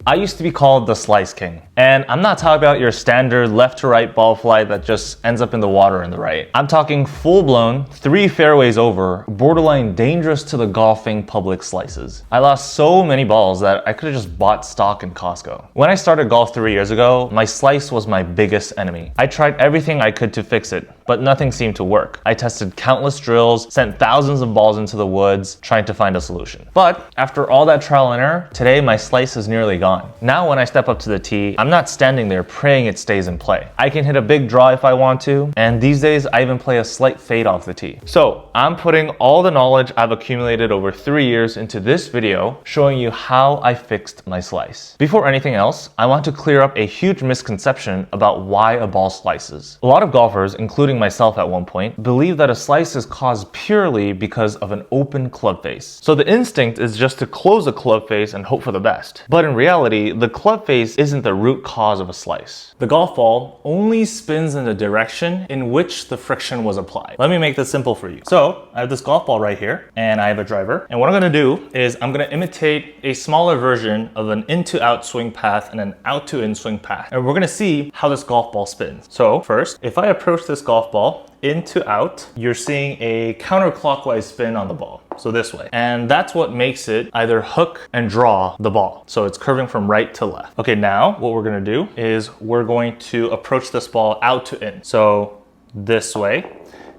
I used to be called the Slice King. And I'm not talking about your standard left to right ball flight that just ends up in the water in the right. I'm talking full-blown, 3 fairways over, borderline dangerous to the golfing public slices. I lost so many balls that I could have just bought stock in Costco. When I started golf 3 years ago, my slice was my biggest enemy. I tried everything I could to fix it, but nothing seemed to work. I tested countless drills, sent thousands of balls into the woods, trying to find a solution. But after all that trial and error, today my slice is nearly gone. Now when I step up to the tee, I'm not standing there praying it stays in play. I can hit a big draw if I want to, and these days I even play a slight fade off the tee. So I'm putting all the knowledge I've accumulated over 3 years into this video, showing you how I fixed my slice. Before anything else, I want to clear up a huge misconception about why a ball slices. A lot of golfers, including myself at one point, believe that a slice is caused purely because of an open club face. So the instinct is just to close a club face and hope for the best. But in reality, the club face isn't the root cause of a slice. The golf ball only spins in the direction in which the friction was applied. Let me make this simple for you. So I have this golf ball right here, and I have a driver. And what I'm gonna do is I'm gonna imitate a smaller version of an in to out swing path and an out to in swing path. And we're gonna see how this golf ball spins. So first, if I approach this golf ball in to out, you're seeing a counterclockwise spin on the ball. So this way. And that's what makes it either hook and draw the ball. So it's curving from right to left. Okay, now what we're gonna do is we're going to approach this ball out to in. So this way.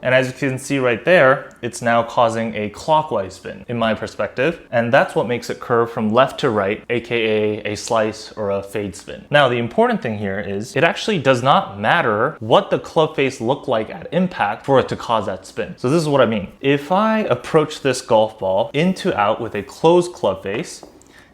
And as you can see right there, it's now causing a clockwise spin in my perspective. And that's what makes it curve from left to right, AKA a slice or a fade spin. Now, the important thing here is it actually does not matter what the club face looked like at impact for it to cause that spin. So this is what I mean. If I approach this golf ball in to out with a closed club face,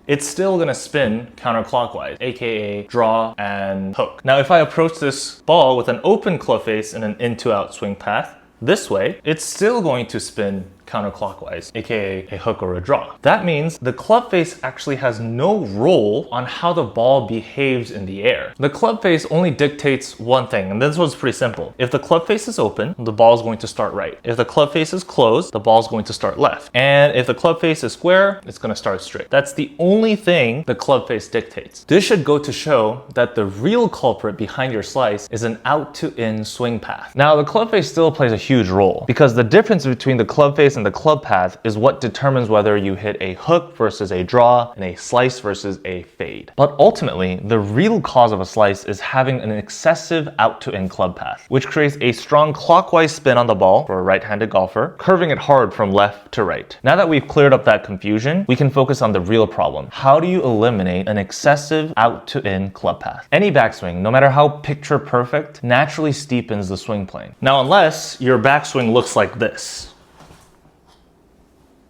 it's still gonna spin counterclockwise, AKA draw and hook. Now, if I approach this ball with an open club face and an in to out swing path, this way, it's still going to spin counterclockwise, aka a hook or a draw. That means the club face actually has no role on how the ball behaves in the air. The club face only dictates one thing, and this one's pretty simple. If the club face is open, the ball is going to start right. If the club face is closed, the ball is going to start left. And if the club face is square, it's going to start straight. That's the only thing the club face dictates. This should go to show that the real culprit behind your slice is an out to in swing path. Now, the club face still plays a huge role because the difference between the club face and the club path is what determines whether you hit a hook versus a draw and a slice versus a fade. But ultimately, the real cause of a slice is having an excessive out to in club path, which creates a strong clockwise spin on the ball for a right-handed golfer, curving it hard from left to right. Now that we've cleared up that confusion, we can focus on the real problem. How do you eliminate an excessive out to in club path? Any backswing, no matter how picture perfect, naturally steepens the swing plane. Now, unless your backswing looks like this.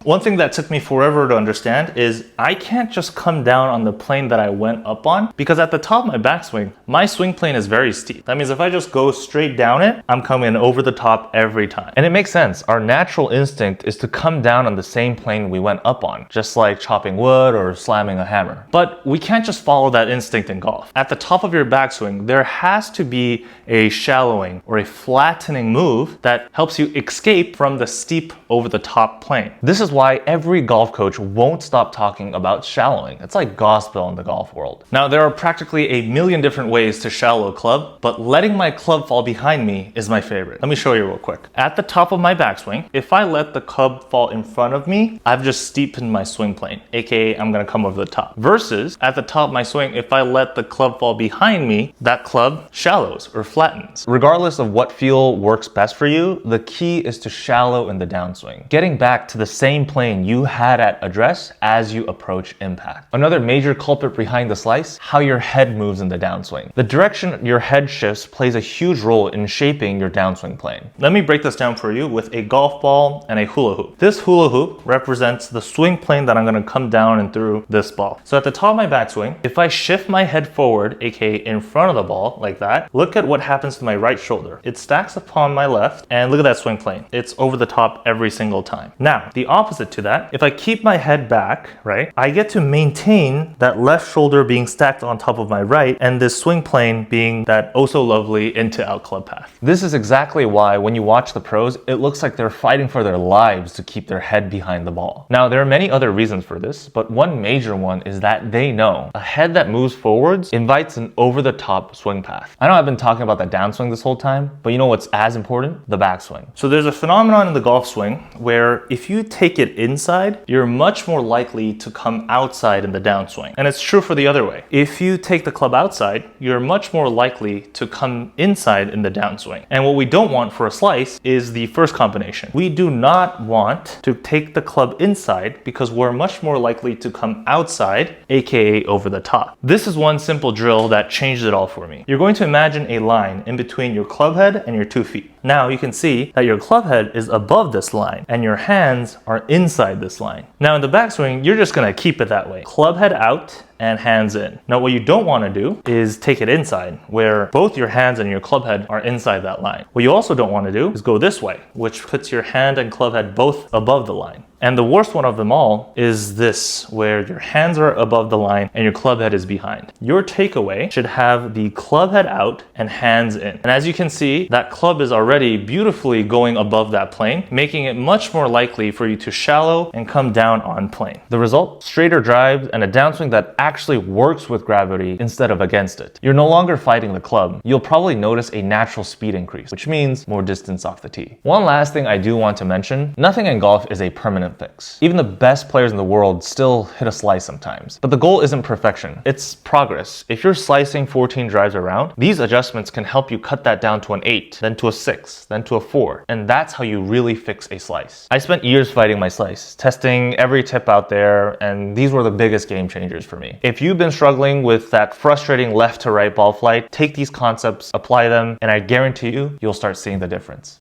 One thing that took me forever to understand is I can't just come down on the plane that I went up on because at the top of my backswing, my swing plane is very steep. That means if I just go straight down it, I'm coming over the top every time. And it makes sense. Our natural instinct is to come down on the same plane we went up on, just like chopping wood or slamming a hammer. But we can't just follow that instinct in golf. At the top of your backswing, there has to be a shallowing or a flattening move that helps you escape from the steep over the top plane. This is why every golf coach won't stop talking about shallowing. It's like gospel in the golf world. Now, there are practically a million different ways to shallow a club, but letting my club fall behind me is my favorite. Let me show you real quick. At the top of my backswing, if I let the club fall in front of me, I've just steepened my swing plane, aka I'm gonna come over the top. Versus at the top of my swing, if I let the club fall behind me, that club shallows or flattens. Regardless of what feel works best for you, the key is to shallow in the downswing, getting back to the same plane you had at address as you approach impact. Another major culprit behind the slice, how your head moves in the downswing. The direction your head shifts plays a huge role in shaping your downswing plane. Let me break this down for you with a golf ball and a hula hoop. This hula hoop represents the swing plane that I'm gonna come down and through this ball. So at the top of my backswing, if I shift my head forward, aka in front of the ball like that, look at what happens to my right shoulder. It stacks upon my left and look at that swing plane. It's over the top every single time. Now, the opposite opposite to that, if I keep my head back, right, I get to maintain that left shoulder being stacked on top of my right and this swing plane being that oh so lovely in to out club path. This is exactly why when you watch the pros, it looks like they're fighting for their lives to keep their head behind the ball. Now, there are many other reasons for this, but one major one is that they know a head that moves forwards invites an over-the-top swing path. I know I've been talking about the downswing this whole time, but you know what's as important? The backswing. So there's a phenomenon in the golf swing where if you take it inside, you're much more likely to come outside in the downswing. And it's true for the other way. If you take the club outside, you're much more likely to come inside in the downswing. And what we don't want for a slice is the first combination. We do not want to take the club inside because we're much more likely to come outside, aka over the top. This is one simple drill that changed it all for me. You're going to imagine a line in between your club head and your 2 feet. Now you can see that your club head is above this line and your hands are inside this line. Now in the backswing, you're just gonna keep it that way. Club head out and hands in. Now what you don't want to do is take it inside where both your hands and your club head are inside that line. What you also don't want to do is go this way, which puts your hand and club head both above the line. And the worst one of them all is this, where your hands are above the line and your club head is behind. Your takeaway should have the club head out and hands in. And as you can see, that club is already beautifully going above that plane, making it much more likely for you to shallow and come down on plane. The result? Straighter drives and a downswing that actually works with gravity instead of against it. You're no longer fighting the club. You'll probably notice a natural speed increase, which means more distance off the tee. One last thing I do want to mention, nothing in golf is a permanent fix. Even the best players in the world still hit a slice sometimes. But the goal isn't perfection, it's progress. If you're slicing 14 drives around, these adjustments can help you cut that down to an 8, then to a 6, then to a 4. And that's how you really fix a slice. I spent years fighting my slice, testing every tip out there, and these were the biggest game changers for me. If you've been struggling with that frustrating left to right ball flight, take these concepts, apply them, and I guarantee you'll start seeing the difference.